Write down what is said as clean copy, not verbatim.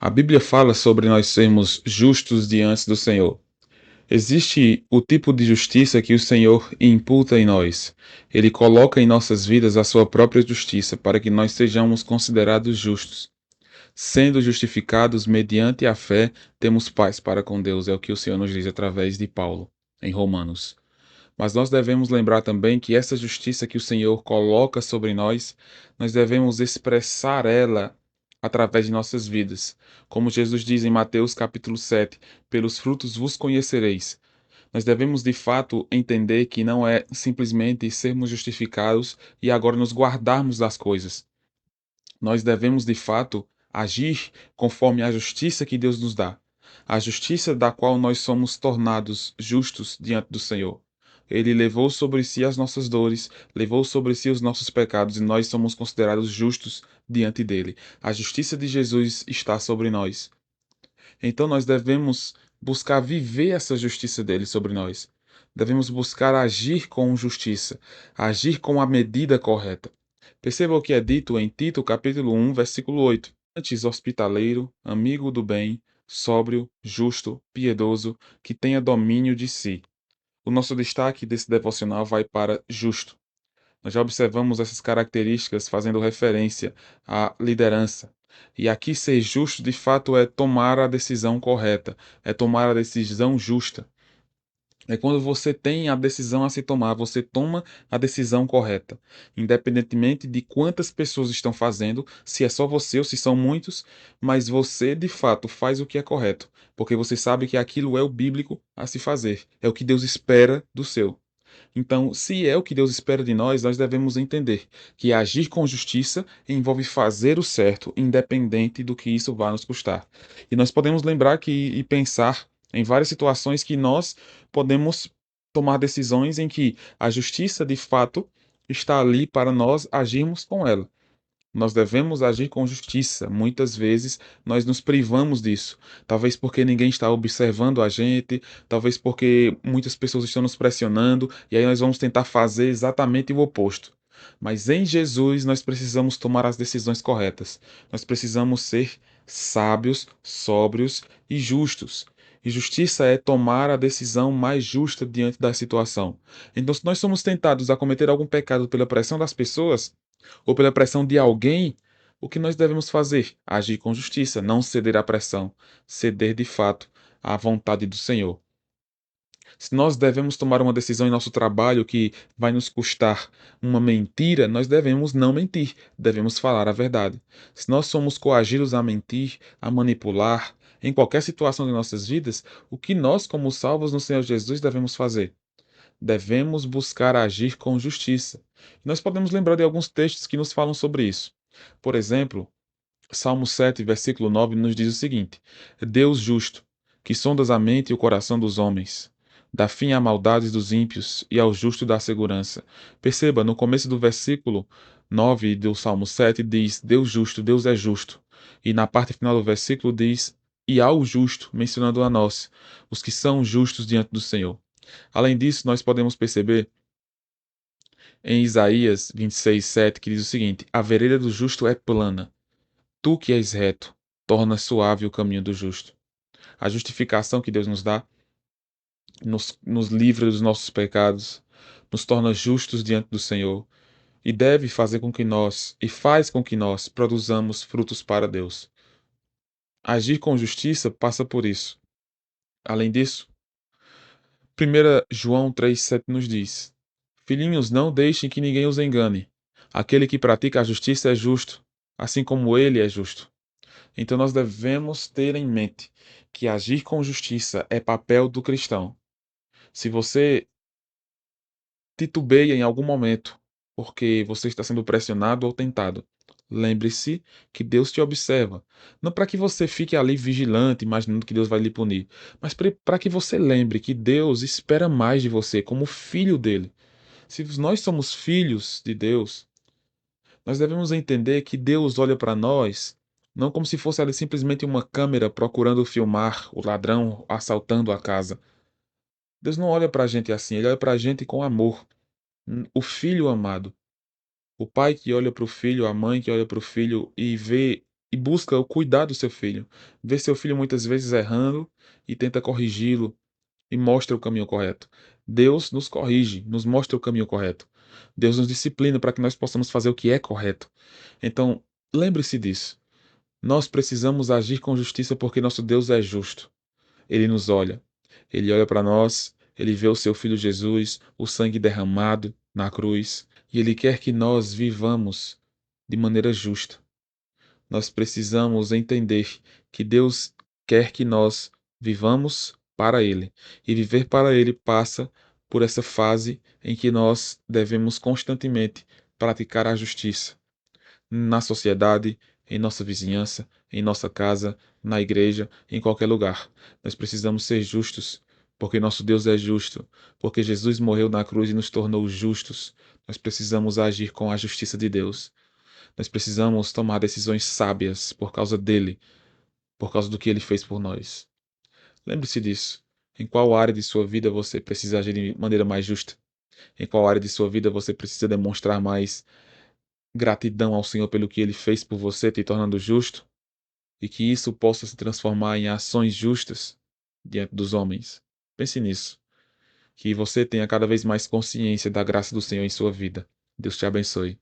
A Bíblia fala sobre nós sermos justos diante do Senhor. Existe o tipo de justiça que o Senhor imputa em nós. Ele coloca em nossas vidas a sua própria justiça para que nós sejamos considerados justos. Sendo justificados mediante a fé, temos paz para com Deus, é o que o Senhor nos diz através de Paulo, em Romanos. Mas nós devemos lembrar também que essa justiça que o Senhor coloca sobre nós, nós devemos expressar ela através de nossas vidas. Como Jesus diz em Mateus capítulo 7, pelos frutos vos conhecereis. Nós devemos de fato entender que não é simplesmente sermos justificados e agora nos guardarmos das coisas. Nós devemos de fato agir conforme a justiça que Deus nos dá, a justiça da qual nós somos tornados justos diante do Senhor. Ele levou sobre si as nossas dores, levou sobre si os nossos pecados e nós somos considerados justos diante dele. A justiça de Jesus está sobre nós. Então nós devemos buscar viver essa justiça dele sobre nós. Devemos buscar agir com justiça, agir com a medida correta. Perceba o que é dito em Tito, capítulo 1, versículo 8. Antes hospitaleiro, amigo do bem, sóbrio, justo, piedoso, que tenha domínio de si. O nosso destaque desse devocional vai para justo. Nós já observamos essas características fazendo referência à liderança. E aqui ser justo de fato é tomar a decisão correta, é tomar a decisão justa. É quando você tem a decisão a se tomar, você toma a decisão correta, independentemente de quantas pessoas estão fazendo, se é só você ou se são muitos, mas você de fato faz o que é correto, porque você sabe que aquilo é o bíblico a se fazer, é o que Deus espera do seu. Então, se é o que Deus espera de nós, nós devemos entender que agir com justiça envolve fazer o certo, independente do que isso vá nos custar. E nós podemos lembrar que e pensar em várias situações que nós podemos tomar decisões em que a justiça de fato está ali para nós agirmos com ela. Nós devemos agir com justiça. Muitas vezes nós nos privamos disso. Talvez porque ninguém está observando a gente, talvez porque muitas pessoas estão nos pressionando, e aí nós vamos tentar fazer exatamente o oposto. Mas em Jesus nós precisamos tomar as decisões corretas. Nós precisamos ser sábios, sóbrios e justos. E justiça é tomar a decisão mais justa diante da situação. Então, se nós somos tentados a cometer algum pecado pela pressão das pessoas, ou pela pressão de alguém, o que nós devemos fazer? Agir com justiça, não ceder à pressão, ceder de fato à vontade do Senhor. Se nós devemos tomar uma decisão em nosso trabalho que vai nos custar uma mentira, nós devemos não mentir, devemos falar a verdade. Se nós somos coagidos a mentir, a manipular, em qualquer situação de nossas vidas, o que nós, como salvos no Senhor Jesus, devemos fazer? Devemos buscar agir com justiça. Nós podemos lembrar de alguns textos que nos falam sobre isso. Por exemplo, Salmo 7, versículo 9 nos diz o seguinte: Deus justo, que sondas a mente e o coração dos homens, dá fim a maldades dos ímpios e ao justo dá segurança. Perceba, no começo do versículo 9 do Salmo 7 diz: Deus justo, Deus é justo. E na parte final do versículo diz: e ao justo, mencionando a nós, os que são justos diante do Senhor. Além disso, nós podemos perceber em Isaías 26:7 que diz o seguinte: A vereda do justo é plana, tu que és reto, torna suave o caminho do justo. A justificação que Deus nos dá nos livra dos nossos pecados, nos torna justos diante do Senhor e deve fazer com que nós, e faz com que nós, produzamos frutos para Deus. Agir com justiça passa por isso. Além disso, 1 João 3,7 nos diz: Filhinhos, não deixem que ninguém os engane. Aquele que pratica a justiça é justo, assim como ele é justo. Então nós devemos ter em mente que agir com justiça é papel do cristão. Se você titubeia em algum momento porque você está sendo pressionado ou tentado, lembre-se que Deus te observa. Não para que você fique ali vigilante, imaginando que Deus vai lhe punir, mas para que você lembre que Deus espera mais de você como filho dele. Se nós somos filhos de Deus, nós devemos entender que Deus olha para nós não como se fosse ali simplesmente uma câmera procurando filmar o ladrão assaltando a casa. Deus não olha para a gente assim, ele olha para a gente com amor. O filho amado. O pai que olha para o filho, a mãe que olha para o filho e vê e busca o cuidar do seu filho. Vê seu filho muitas vezes errando e tenta corrigi-lo e mostra o caminho correto. Deus nos corrige, nos mostra o caminho correto. Deus nos disciplina para que nós possamos fazer o que é correto. Então, lembre-se disso. Nós precisamos agir com justiça porque nosso Deus é justo. Ele nos olha. Ele olha para nós, ele vê o seu filho Jesus, o sangue derramado na cruz, e ele quer que nós vivamos de maneira justa. Nós precisamos entender que Deus quer que nós vivamos para Ele. E viver para Ele passa por essa fase em que nós devemos constantemente praticar a justiça na sociedade, em nossa vizinhança, em nossa casa, na igreja, em qualquer lugar. Nós precisamos ser justos, porque nosso Deus é justo, porque Jesus morreu na cruz e nos tornou justos. Nós precisamos agir com a justiça de Deus. Nós precisamos tomar decisões sábias por causa dele, por causa do que ele fez por nós. Lembre-se disso. Em qual área de sua vida você precisa agir de maneira mais justa? Em qual área de sua vida você precisa demonstrar mais gratidão ao Senhor pelo que ele fez por você, te tornando justo? E que isso possa se transformar em ações justas diante dos homens. Pense nisso. Que você tenha cada vez mais consciência da graça do Senhor em sua vida. Deus te abençoe.